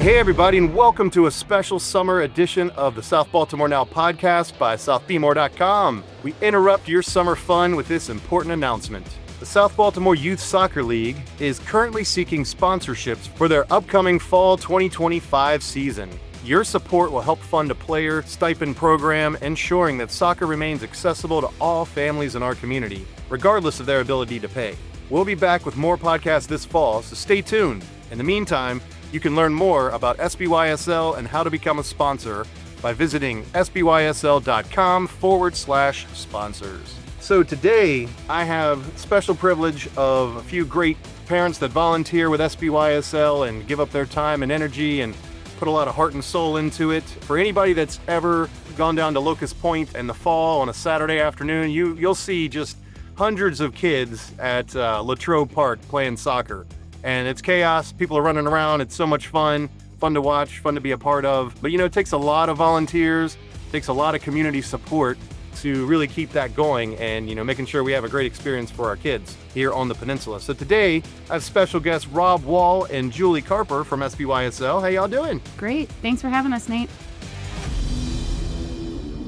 Hey everybody, and welcome to a special summer edition of the South Baltimore Now podcast by southbmore.com. We interrupt your summer fun with this important announcement. The South Baltimore Youth Soccer League is currently seeking sponsorships for their upcoming fall 2025 season. Your support will help fund a player stipend program, ensuring that soccer remains accessible to all families in our community, regardless of their ability to pay. We'll be back with more podcasts this fall, so stay tuned. In the meantime, you can learn more about SBYSL and how to become a sponsor by visiting sbysl.com/sponsors. So today, I have special privilege of a few great parents that volunteer with SBYSL and give up their time and energy and put a lot of heart and soul into it. For anybody that's ever gone down to Locust Point in the fall on a Saturday afternoon, you'll see just hundreds of kids at Latrobe Park playing soccer. And it's chaos, people are running around, it's so much fun to watch, fun to be a part of. But it takes a lot of volunteers, takes a lot of community support to really keep that going and making sure we have a great experience for our kids here on the peninsula. So today, I have special guests Rob Wall and Julie Carper from SBYSL. How y'all doing? Great, thanks for having us, Nate.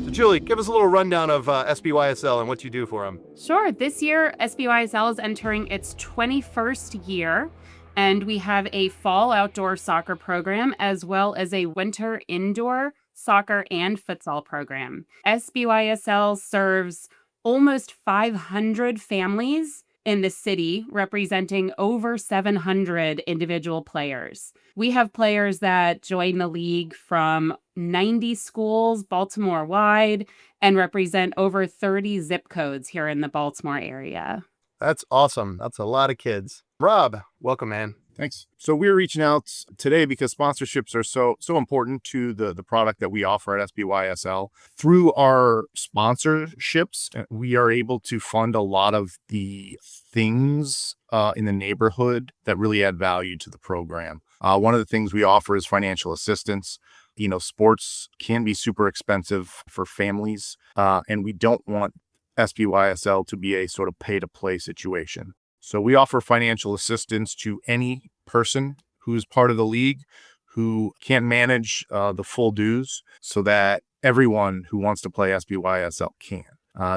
So Julie, give us a little rundown of SBYSL and what you do for them. Sure, this year SBYSL is entering its 21st year. And we have a fall outdoor soccer program as well as a winter indoor soccer and futsal program. SBYSL serves almost 500 families in the city, representing over 700 individual players. We have players that join the league from 90 schools Baltimore-wide and represent over 30 zip codes here in the Baltimore area. That's awesome. That's a lot of kids. Rob, welcome, man. Thanks. So we're reaching out today because sponsorships are so important to the product that we offer at SBYSL. Through our sponsorships, we are able to fund a lot of the things in the neighborhood that really add value to the program. One of the things we offer is financial assistance. Sports can be super expensive for families, and we don't want SBYSL to be a sort of pay-to-play situation. So we offer financial assistance to any person who is part of the league who can't manage the full dues so that everyone who wants to play SBYSL can.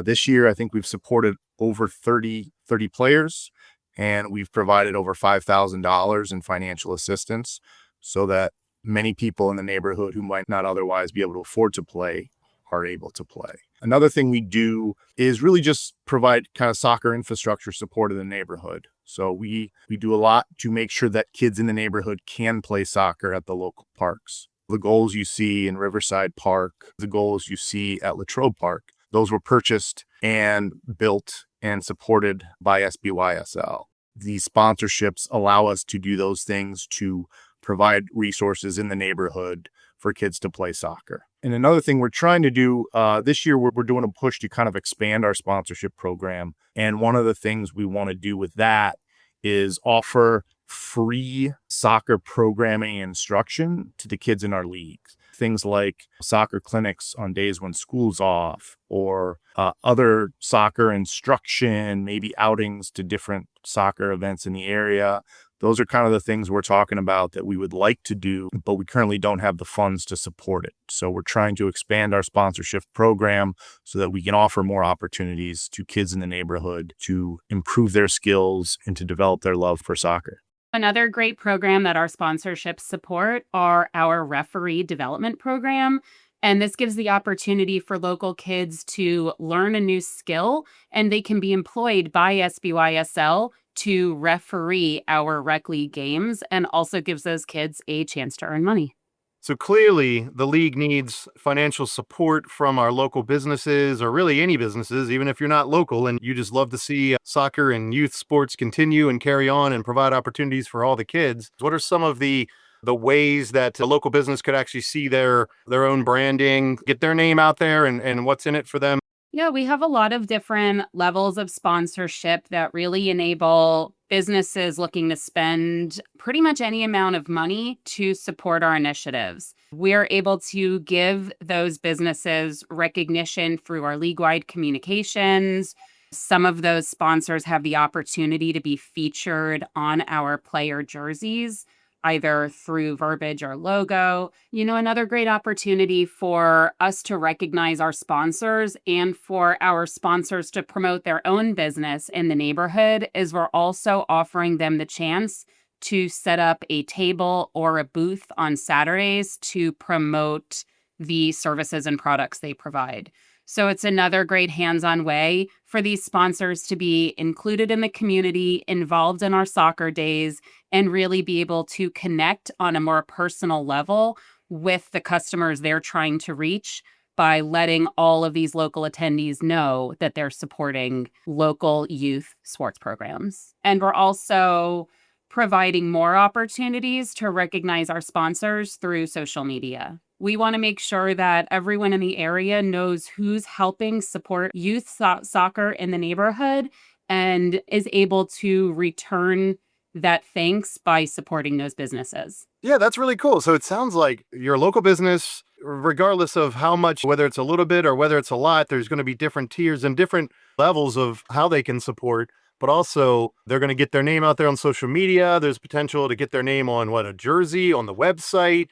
This year, I think we've supported over 30 players, and we've provided over $5,000 in financial assistance so that many people in the neighborhood who might not otherwise be able to afford to play are able to play. Another thing we do is really just provide kind of soccer infrastructure support in the neighborhood. So we do a lot to make sure that kids in the neighborhood can play soccer at the local parks. The goals you see in Riverside Park, the goals you see at Latrobe Park, those were purchased and built and supported by SBYSL. These sponsorships allow us to do those things to provide resources in the neighborhood for kids to play soccer. And another thing we're trying to do this year, we're doing a push to kind of expand our sponsorship program. And one of the things we want to do with that is offer free soccer programming and instruction to the kids in our leagues. Things like soccer clinics on days when school's off, or other soccer instruction, maybe outings to different soccer events in the area. Those are kind of the things we're talking about that we would like to do, but we currently don't have the funds to support it. So we're trying to expand our sponsorship program so that we can offer more opportunities to kids in the neighborhood to improve their skills and to develop their love for soccer. Another great program that our sponsorships support are our referee development program. And this gives the opportunity for local kids to learn a new skill, and they can be employed by SBYSL to referee our rec league games, and also gives those kids a chance to earn money. So clearly, the league needs financial support from our local businesses, or really any businesses, even if you're not local and you just love to see soccer and youth sports continue and carry on and provide opportunities for all the kids. What are some of the ways that a local business could actually see their own branding, get their name out there, and what's in it for them? Yeah, we have a lot of different levels of sponsorship that really enable businesses looking to spend pretty much any amount of money to support our initiatives. We're able to give those businesses recognition through our league-wide communications. Some of those sponsors have the opportunity to be featured on our player jerseys. either through verbiage or logo. Another great opportunity for us to recognize our sponsors and for our sponsors to promote their own business in the neighborhood is we're also offering them the chance to set up a table or a booth on Saturdays to promote the services and products they provide. So it's another great hands-on way for these sponsors to be included in the community, involved in our soccer days, and really be able to connect on a more personal level with the customers they're trying to reach by letting all of these local attendees know that they're supporting local youth sports programs. And we're also providing more opportunities to recognize our sponsors through social media. We want to make sure that everyone in the area knows who's helping support youth soccer in the neighborhood and is able to return that thanks by supporting those businesses. Yeah, that's really cool. So it sounds like your local business, regardless of how much, whether it's a little bit or whether it's a lot, there's going to be different tiers and different levels of how they can support. But also, they're going to get their name out there on social media. There's potential to get their name on a jersey, on the website.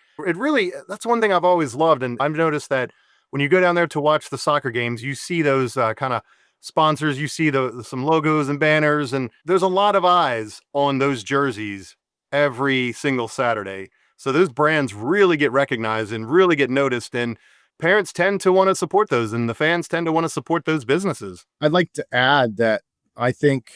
That's one thing I've always loved. And I've noticed that when you go down there to watch the soccer games, you see those kind of sponsors, you see some logos and banners, and there's a lot of eyes on those jerseys every single Saturday. So those brands really get recognized and really get noticed. And parents tend to want to support those, and the fans tend to want to support those businesses. I'd like to add that I think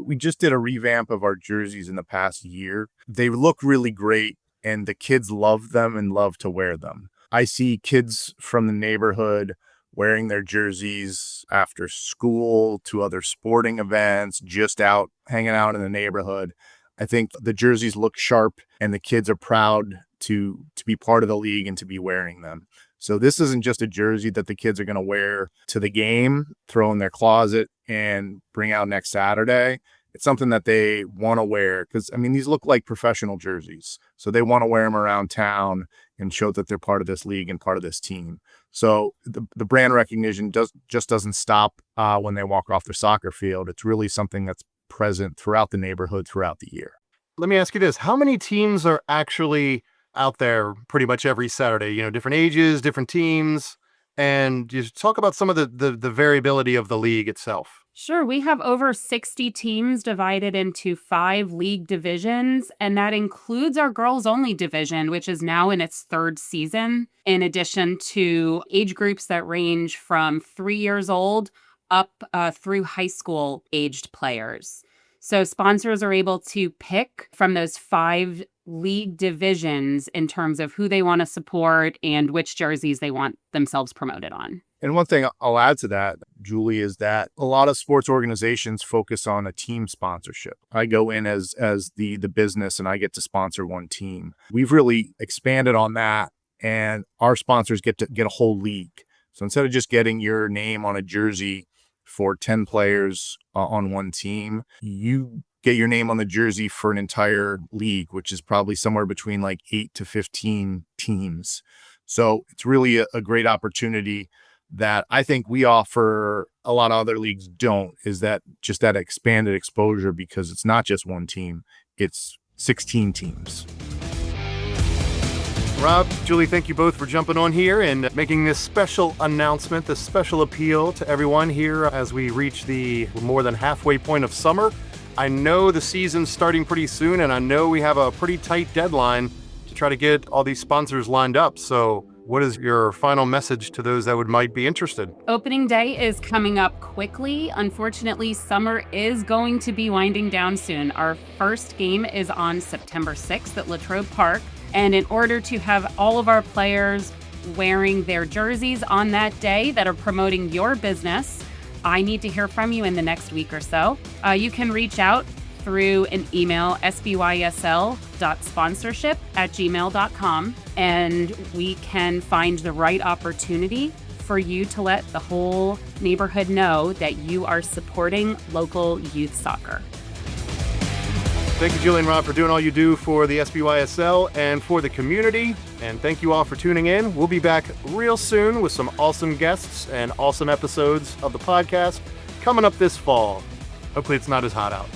we just did a revamp of our jerseys in the past year. They look really great, and the kids love them and love to wear them. I see kids from the neighborhood wearing their jerseys after school to other sporting events, just out hanging out in the neighborhood. I think the jerseys look sharp, and the kids are proud to be part of the league and to be wearing them. So this isn't just a jersey that the kids are going to wear to the game, throw in their closet, and bring out next Saturday. It's something that they want to wear because, these look like professional jerseys. So they want to wear them around town and show that they're part of this league and part of this team. So the brand recognition just doesn't stop when they walk off the soccer field. It's really something that's present throughout the neighborhood throughout the year. Let me ask you this. How many teams are actually out there pretty much every Saturday? Different ages, different teams, and just talk about some of the variability of the league itself. Sure. We have over 60 teams divided into 5 league divisions, and that includes our girls only division, which is now in its 3rd season, in addition to age groups that range from 3 years old up through high school aged players. So sponsors are able to pick from those 5 league divisions in terms of who they want to support and which jerseys they want themselves promoted on. And one thing I'll add to that, Julie, is that a lot of sports organizations focus on a team sponsorship. I go in as the business and I get to sponsor one team. We've really expanded on that, and our sponsors get to get a whole league. So instead of just getting your name on a jersey for 10 players on one team, you get your name on the jersey for an entire league, which is probably somewhere between like 8 to 15 teams. So it's really a great opportunity that I think we offer a lot of other leagues don't, is that just that expanded exposure, because it's not just one team, it's 16 teams. Rob, Julie, thank you both for jumping on here and making this special announcement, this special appeal to everyone here as we reach the more than halfway point of summer. I know the season's starting pretty soon, and I know we have a pretty tight deadline to try to get all these sponsors lined up. So what is your final message to those that might be interested? Opening day is coming up quickly. Unfortunately, summer is going to be winding down soon. Our first game is on September 6th at Latrobe Park. And in order to have all of our players wearing their jerseys on that day that are promoting your business, I need to hear from you in the next week or so. You can reach out through an email, sbysl.sponsorship@gmail.com, and we can find the right opportunity for you to let the whole neighborhood know that you are supporting local youth soccer. Thank you, Julie and Rob, for doing all you do for the SBYSL and for the community. And thank you all for tuning in. We'll be back real soon with some awesome guests and awesome episodes of the podcast coming up this fall. Hopefully it's not as hot out.